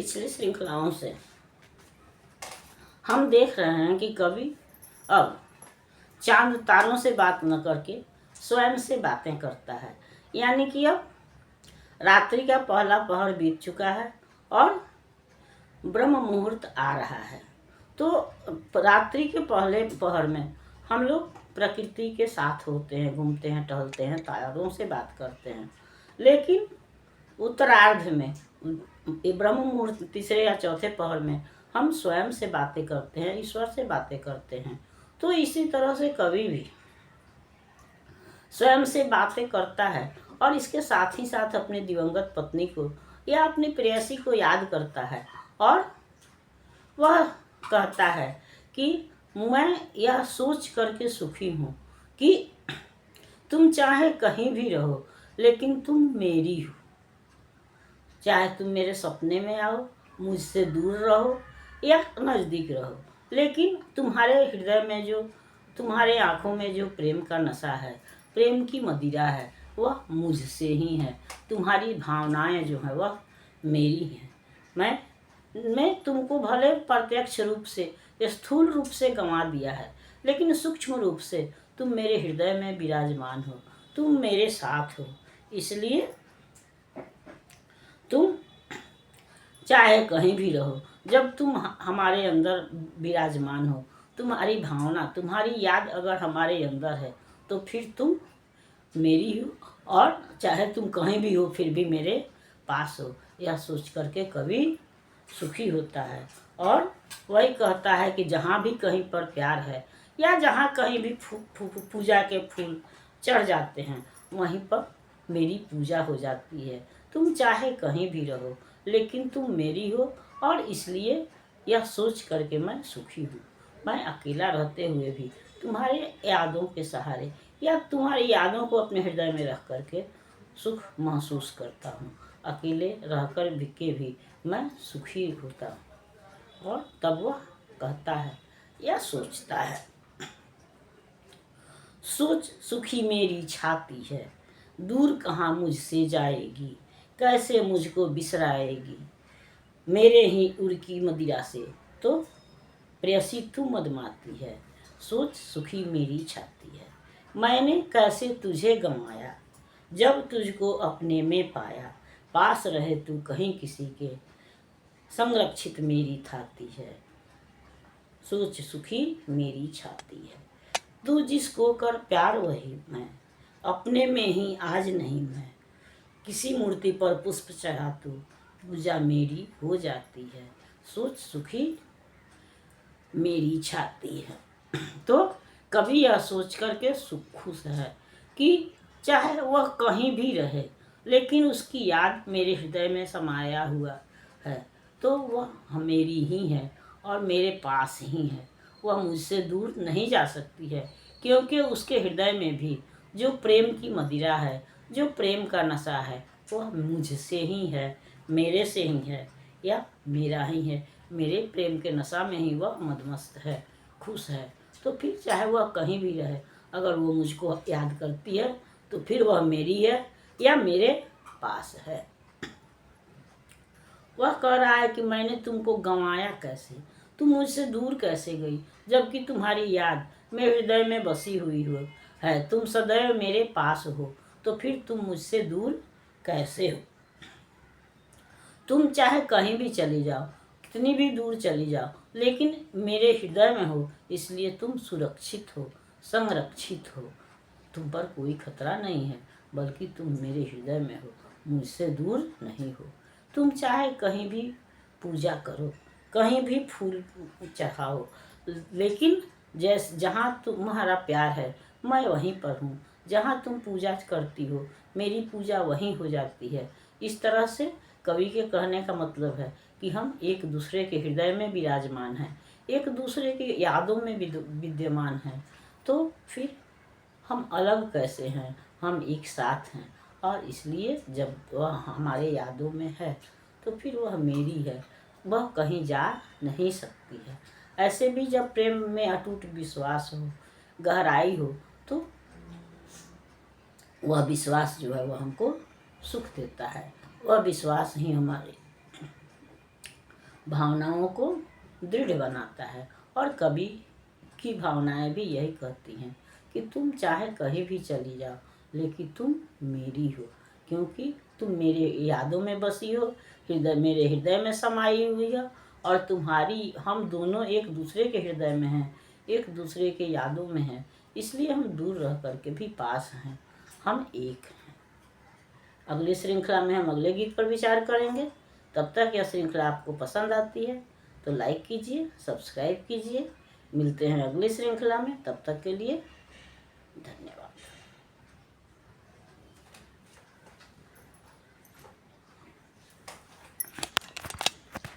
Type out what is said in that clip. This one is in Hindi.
पिछली श्रृंखलाओं से हम देख रहे हैं कि कवि अब चांद तारों से बात न करके स्वयं से बातें करता है। यानी कि अब रात्रि का पहला पहर बीत चुका है और ब्रह्म मुहूर्त आ रहा है। तो रात्रि के पहले पहर में हम लोग प्रकृति के साथ होते हैं, घूमते हैं, टहलते हैं, तारों से बात करते हैं। लेकिन उत्तरार्ध में ब्रह्म मुहूर्त तीसरे या चौथे पहर में हम स्वयं से बातें करते हैं, ईश्वर से बातें करते हैं। तो इसी तरह से कवि भी स्वयं से बातें करता है और इसके साथ ही साथ अपनी दिवंगत पत्नी को या अपनी प्रेयसी को याद करता है और वह कहता है कि मैं यह सोच करके सुखी हूँ कि तुम चाहे कहीं भी रहो लेकिन तुम मेरी हो। चाहे तुम मेरे सपने में आओ, मुझसे दूर रहो या नज़दीक रहो, लेकिन तुम्हारे हृदय में जो, तुम्हारे आँखों में जो प्रेम का नशा है, प्रेम की मदिरा है, वह मुझसे ही है। तुम्हारी भावनाएं जो हैं वह मेरी हैं। मैं तुमको भले प्रत्यक्ष रूप से, स्थूल रूप से गंवा दिया है, लेकिन सूक्ष्म रूप से तुम मेरे हृदय में विराजमान हो, तुम मेरे साथ हो। इसलिए तुम चाहे कहीं भी रहो, जब तुम हमारे अंदर विराजमान हो, तुम्हारी भावना, तुम्हारी याद अगर हमारे अंदर है तो फिर तुम मेरी हो, और चाहे तुम कहीं भी हो फिर भी मेरे पास हो। यह सोच करके कवि सुखी होता है और वही कहता है कि जहाँ भी कहीं पर प्यार है या जहाँ कहीं भी पूजा के फूल चढ़ जाते हैं वहीं पर मेरी पूजा हो जाती है। तुम चाहे कहीं भी रहो लेकिन तुम मेरी हो, और इसलिए यह सोच करके मैं सुखी हूँ। मैं अकेला रहते हुए भी तुम्हारे यादों के सहारे या तुम्हारी यादों को अपने हृदय में रख करके सुख महसूस करता हूँ। अकेले रहकर भी मैं सुखी होता हूँ। और तब वह कहता है या सोचता है, सोच सुखी मेरी छाती है, दूर कहाँ मुझसे जाएगी, कैसे मुझको बिसराएगी, मेरे ही उर की मदिरा से तो प्रेयसी तू मदमाती है। सोच सुखी मेरी छाती है, मैंने कैसे तुझे गंवाया, जब तुझको अपने में पाया, पास रहे तू कहीं किसी के, संरक्षित मेरी थाती है। सोच सुखी मेरी छाती है, तू जिसको कर प्यार वही मैं, अपने में ही आज नहीं मैं, किसी मूर्ति पर पुष्प चढ़ा तू, पूजा मेरी हो जाती है। सोच सुखी मेरी छाती है। तो कभी यह सोच करके खुश है कि चाहे वह कहीं भी रहे लेकिन उसकी याद मेरे हृदय में समाया हुआ है, तो वह मेरी ही है और मेरे पास ही है। वह मुझसे दूर नहीं जा सकती है, क्योंकि उसके हृदय में भी जो प्रेम की मदिरा है, जो प्रेम का नशा है, वह मुझसे ही है, मेरे से ही है या मेरा ही है। मेरे प्रेम के नशा में ही वह मदमस्त है, खुश है। तो फिर चाहे वह कहीं भी रहे, अगर वो मुझको याद करती है तो फिर वह मेरी है या मेरे पास है। वह कह रहा है कि मैंने तुमको गंवाया कैसे, तुम मुझसे दूर कैसे गई, जबकि तुम्हारी याद मेरे हृदय में बसी हुई हो है, तुम सदैव मेरे पास हो, तो फिर तुम मुझसे दूर कैसे हो। तुम चाहे कहीं भी चली जाओ, कितनी भी दूर चली जाओ, लेकिन मेरे हृदय में हो, इसलिए तुम सुरक्षित हो, संरक्षित हो। तुम पर कोई खतरा नहीं है, बल्कि तुम मेरे हृदय में हो, मुझसे दूर नहीं हो। तुम चाहे कहीं भी पूजा करो, कहीं भी फूल चढ़ाओ, लेकिन जहाँ तुम्हारा प्यार है मैं वहीं पर हूँ। जहाँ तुम पूजा करती हो मेरी पूजा वहीं हो जाती है। इस तरह से कवि के कहने का मतलब है कि हम एक दूसरे के हृदय में विराजमान हैं, एक दूसरे की यादों में विद्यमान हैं, तो फिर हम अलग कैसे हैं, हम एक साथ हैं। और इसलिए जब वह हमारे यादों में है तो फिर वह मेरी है, वह कहीं जा नहीं सकती है। ऐसे भी जब प्रेम में अटूट विश्वास हो, गहराई हो, तो वह विश्वास जो है वह हमको सुख देता है। वह विश्वास ही हमारे भावनाओं को दृढ़ बनाता है। और कवि की भावनाएं भी यही कहती हैं कि तुम चाहे कहीं भी चली जाओ, लेकिन तुम मेरी हो, क्योंकि तुम मेरे यादों में बसी हो, मेरे हृदय में समाई हुई हो। और तुम्हारी हम दोनों एक दूसरे के हृदय में हैं, एक दूसरे के यादों में हैं, इसलिए हम दूर रह करके भी पास हैं, हम एक हैं। अगली श्रृंखला में हम अगले गीत पर विचार करेंगे। तब तक यह श्रृंखला आपको पसंद आती है तो लाइक कीजिए, सब्सक्राइब कीजिए। मिलते हैं अगली श्रृंखला में, तब तक के लिए धन्यवाद।